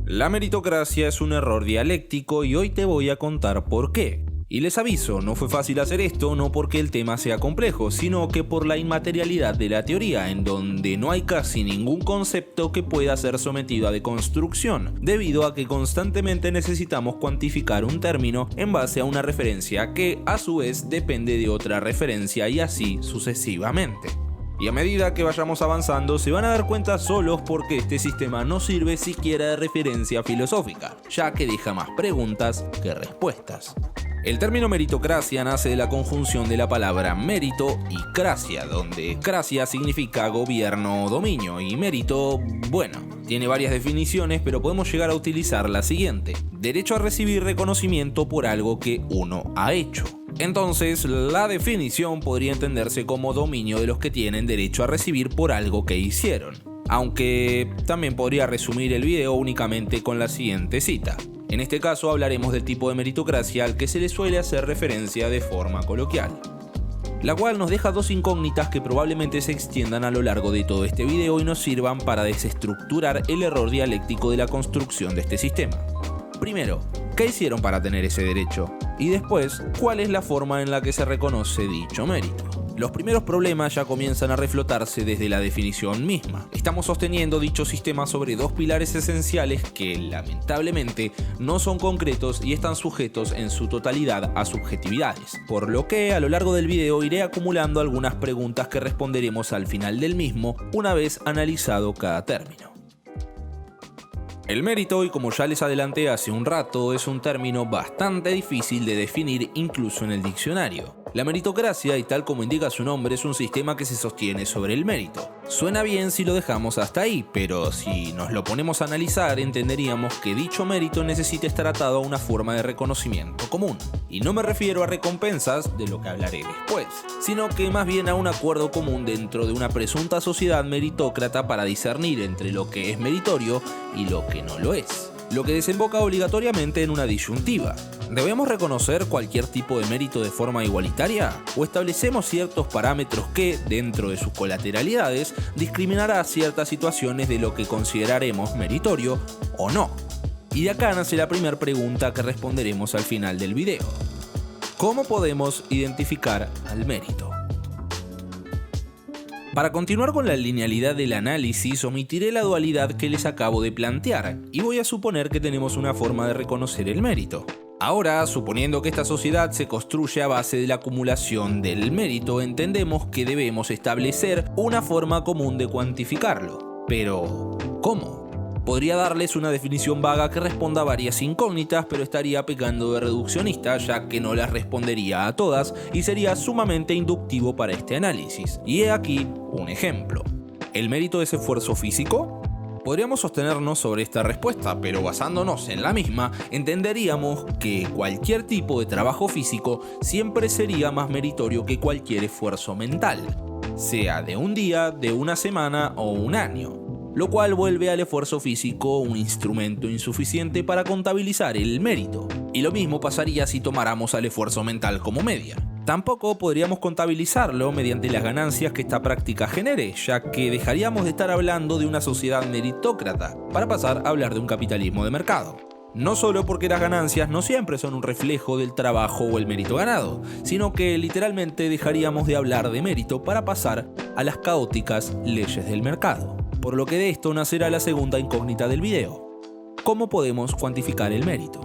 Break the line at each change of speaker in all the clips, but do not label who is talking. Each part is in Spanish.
La meritocracia es un error dialéctico y hoy te voy a contar por qué. Y les aviso, no fue fácil hacer esto no porque el tema sea complejo, sino que por la inmaterialidad de la teoría, en donde no hay casi ningún concepto que pueda ser sometido a deconstrucción, debido a que constantemente necesitamos cuantificar un término en base a una referencia que a su vez depende de otra referencia y así sucesivamente. Y a medida que vayamos avanzando se van a dar cuenta solos porque este sistema no sirve siquiera de referencia filosófica, ya que deja más preguntas que respuestas. El término meritocracia nace de la conjunción de la palabra mérito y cracia, donde cracia significa gobierno o dominio y mérito, bueno, tiene varias definiciones, pero podemos llegar a utilizar la siguiente: derecho a recibir reconocimiento por algo que uno ha hecho. Entonces, la definición podría entenderse como dominio de los que tienen derecho a recibir por algo que hicieron. Aunque también podría resumir el video únicamente con la siguiente cita. En este caso hablaremos del tipo de meritocracia al que se le suele hacer referencia de forma coloquial, la cual nos deja dos incógnitas que probablemente se extiendan a lo largo de todo este video y nos sirvan para desestructurar el error dialéctico de la construcción de este sistema. Primero, ¿qué hicieron para tener ese derecho? Y después, ¿cuál es la forma en la que se reconoce dicho mérito? Los primeros problemas ya comienzan a reflotarse desde la definición misma. Estamos sosteniendo dicho sistema sobre dos pilares esenciales que, lamentablemente, no son concretos y están sujetos en su totalidad a subjetividades, por lo que a lo largo del video iré acumulando algunas preguntas que responderemos al final del mismo una vez analizado cada término. El mérito, y como ya les adelanté hace un rato, es un término bastante difícil de definir incluso en el diccionario. La meritocracia, y tal como indica su nombre, es un sistema que se sostiene sobre el mérito. Suena bien si lo dejamos hasta ahí, pero si nos lo ponemos a analizar entenderíamos que dicho mérito necesita estar atado a una forma de reconocimiento común. Y no me refiero a recompensas, de lo que hablaré después, sino que más bien a un acuerdo común dentro de una presunta sociedad meritócrata para discernir entre lo que es meritorio y lo que no lo es. Lo que desemboca obligatoriamente en una disyuntiva. ¿Debemos reconocer cualquier tipo de mérito de forma igualitaria? ¿O establecemos ciertos parámetros que, dentro de sus colateralidades, discriminará ciertas situaciones de lo que consideraremos meritorio o no? Y de acá nace la primera pregunta que responderemos al final del video. ¿Cómo podemos identificar al mérito? Para continuar con la linealidad del análisis, omitiré la dualidad que les acabo de plantear y voy a suponer que tenemos una forma de reconocer el mérito. Ahora, suponiendo que esta sociedad se construye a base de la acumulación del mérito, entendemos que debemos establecer una forma común de cuantificarlo. Pero, ¿cómo? Podría darles una definición vaga que responda a varias incógnitas, pero estaría pecando de reduccionista, ya que no las respondería a todas y sería sumamente inductivo para este análisis. Y he aquí un ejemplo. ¿El mérito es esfuerzo físico? Podríamos sostenernos sobre esta respuesta, pero basándonos en la misma, entenderíamos que cualquier tipo de trabajo físico siempre sería más meritorio que cualquier esfuerzo mental, sea de un día, de una semana o un año. Lo cual vuelve al esfuerzo físico un instrumento insuficiente para contabilizar el mérito. Y lo mismo pasaría si tomáramos al esfuerzo mental como media. Tampoco podríamos contabilizarlo mediante las ganancias que esta práctica genere, ya que dejaríamos de estar hablando de una sociedad meritócrata para pasar a hablar de un capitalismo de mercado. No solo porque las ganancias no siempre son un reflejo del trabajo o el mérito ganado, sino que literalmente dejaríamos de hablar de mérito para pasar a las caóticas leyes del mercado. Por lo que de esto nacerá la segunda incógnita del video. ¿Cómo podemos cuantificar el mérito?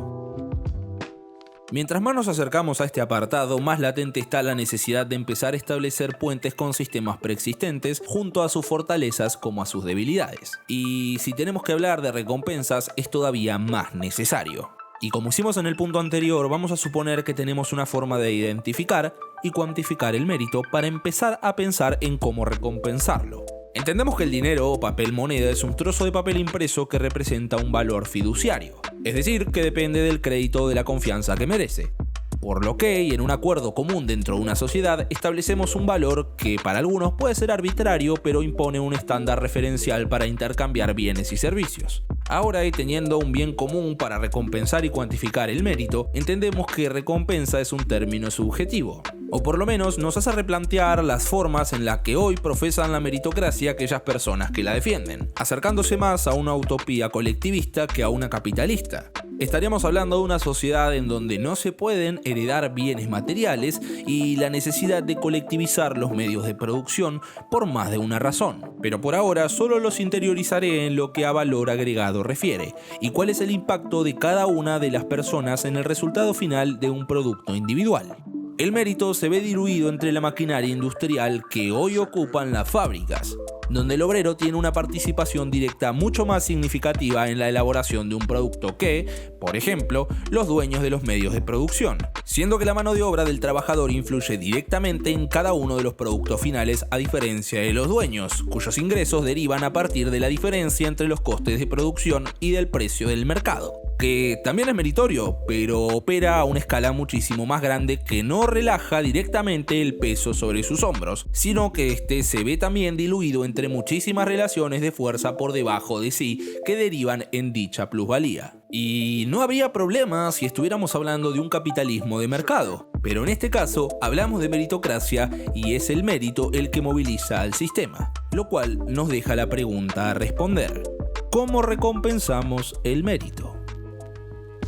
Mientras más nos acercamos a este apartado, más latente está la necesidad de empezar a establecer puentes con sistemas preexistentes junto a sus fortalezas como a sus debilidades. Y si tenemos que hablar de recompensas, es todavía más necesario. Y como hicimos en el punto anterior, vamos a suponer que tenemos una forma de identificar y cuantificar el mérito para empezar a pensar en cómo recompensarlo. Entendemos que el dinero o papel moneda es un trozo de papel impreso que representa un valor fiduciario, es decir, que depende del crédito o de la confianza que merece. Por lo que, y en un acuerdo común dentro de una sociedad, establecemos un valor que para algunos puede ser arbitrario, pero impone un estándar referencial para intercambiar bienes y servicios. Ahora, y teniendo un bien común para recompensar y cuantificar el mérito, entendemos que recompensa es un término subjetivo. O por lo menos nos hace replantear las formas en las que hoy profesan la meritocracia aquellas personas que la defienden, acercándose más a una utopía colectivista que a una capitalista. Estaríamos hablando de una sociedad en donde no se pueden heredar bienes materiales y la necesidad de colectivizar los medios de producción por más de una razón. Pero por ahora solo los interiorizaré en lo que a valor agregado refiere y cuál es el impacto de cada una de las personas en el resultado final de un producto individual. El mérito se ve diluido entre la maquinaria industrial que hoy ocupan las fábricas, donde el obrero tiene una participación directa mucho más significativa en la elaboración de un producto que, por ejemplo, los dueños de los medios de producción, siendo que la mano de obra del trabajador influye directamente en cada uno de los productos finales a diferencia de los dueños, cuyos ingresos derivan a partir de la diferencia entre los costes de producción y del precio del mercado, que también es meritorio, pero opera a una escala muchísimo más grande que no relaja directamente el peso sobre sus hombros, sino que este se ve también diluido entre muchísimas relaciones de fuerza por debajo de sí que derivan en dicha plusvalía. Y no habría problema si estuviéramos hablando de un capitalismo de mercado, pero en este caso hablamos de meritocracia y es el mérito el que moviliza al sistema, lo cual nos deja la pregunta a responder: ¿cómo recompensamos el mérito?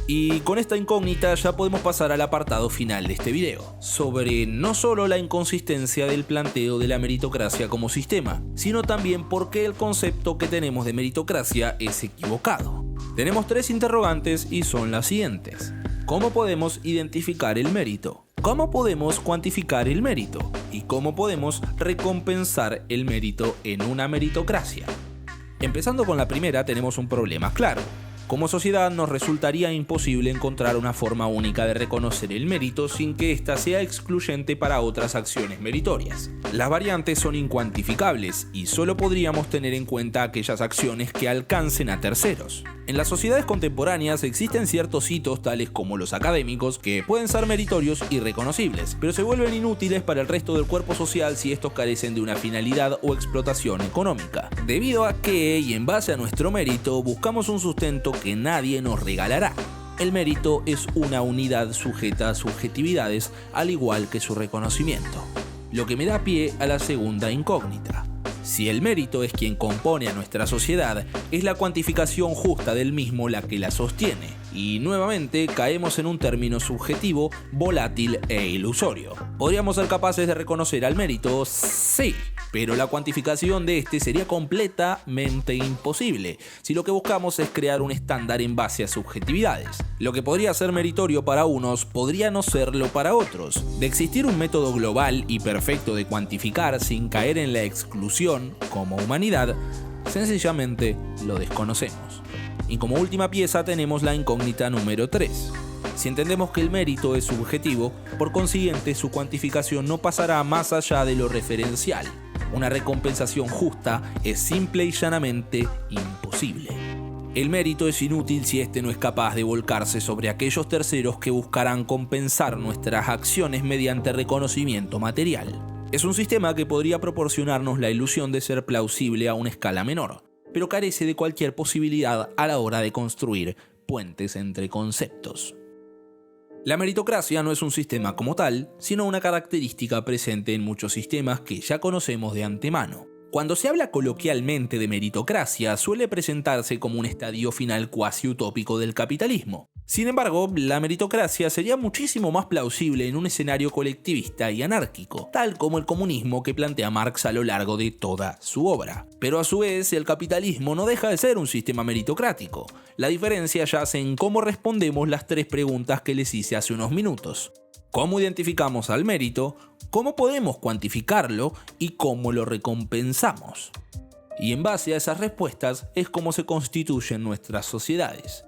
Y con esta incógnita ya podemos pasar al apartado final de este video, sobre no solo la inconsistencia del planteo de la meritocracia como sistema, sino también por qué el concepto que tenemos de meritocracia es equivocado. Tenemos 3 interrogantes y son las siguientes: ¿cómo podemos identificar el mérito? ¿Cómo podemos cuantificar el mérito? ¿Y cómo podemos recompensar el mérito en una meritocracia? Empezando con la primera, tenemos un problema claro. Como sociedad nos resultaría imposible encontrar una forma única de reconocer el mérito sin que ésta sea excluyente para otras acciones meritorias. Las variantes son incuantificables y solo podríamos tener en cuenta aquellas acciones que alcancen a terceros. En las sociedades contemporáneas existen ciertos hitos tales como los académicos que pueden ser meritorios y reconocibles, pero se vuelven inútiles para el resto del cuerpo social si estos carecen de una finalidad o explotación económica, debido a que, y en base a nuestro mérito, buscamos un sustento que nadie nos regalará. El mérito es una unidad sujeta a subjetividades, al igual que su reconocimiento. Lo que me da pie a la segunda incógnita. Si el mérito es quien compone a nuestra sociedad, es la cuantificación justa del mismo la que la sostiene. Y nuevamente caemos en un término subjetivo, volátil e ilusorio. ¿Podríamos ser capaces de reconocer al mérito? Sí, pero la cuantificación de este sería completamente imposible, si lo que buscamos es crear un estándar en base a subjetividades. Lo que podría ser meritorio para unos, podría no serlo para otros. De existir un método global y perfecto de cuantificar sin caer en la exclusión, como humanidad, sencillamente lo desconocemos. Y como última pieza tenemos la incógnita número 3. Si entendemos que el mérito es subjetivo, por consiguiente su cuantificación no pasará más allá de lo referencial. Una recompensación justa es simple y llanamente imposible. El mérito es inútil si este no es capaz de volcarse sobre aquellos terceros que buscarán compensar nuestras acciones mediante reconocimiento material. Es un sistema que podría proporcionarnos la ilusión de ser plausible a una escala menor, pero carece de cualquier posibilidad a la hora de construir puentes entre conceptos. La meritocracia no es un sistema como tal, sino una característica presente en muchos sistemas que ya conocemos de antemano. Cuando se habla coloquialmente de meritocracia, suele presentarse como un estadio final cuasi utópico del capitalismo. Sin embargo, la meritocracia sería muchísimo más plausible en un escenario colectivista y anárquico, tal como el comunismo que plantea Marx a lo largo de toda su obra. Pero a su vez, el capitalismo no deja de ser un sistema meritocrático. La diferencia yace en cómo respondemos las 3 preguntas que les hice hace unos minutos. ¿Cómo identificamos al mérito? ¿Cómo podemos cuantificarlo? ¿Y cómo lo recompensamos? Y en base a esas respuestas es como se constituyen nuestras sociedades.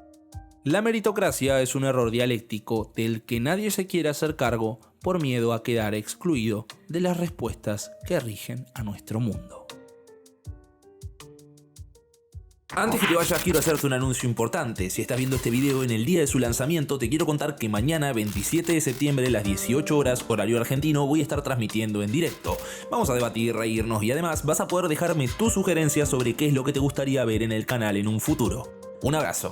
La meritocracia es un error dialéctico del que nadie se quiere hacer cargo por miedo a quedar excluido de las respuestas que rigen a nuestro mundo. Antes que te vayas, quiero hacerte un anuncio importante. Si estás viendo este video en el día de su lanzamiento, te quiero contar que mañana, 27 de septiembre, a las 18 horas, horario argentino, voy a estar transmitiendo en directo. Vamos a debatir, reírnos y además vas a poder dejarme tus sugerencias sobre qué es lo que te gustaría ver en el canal en un futuro. Un abrazo.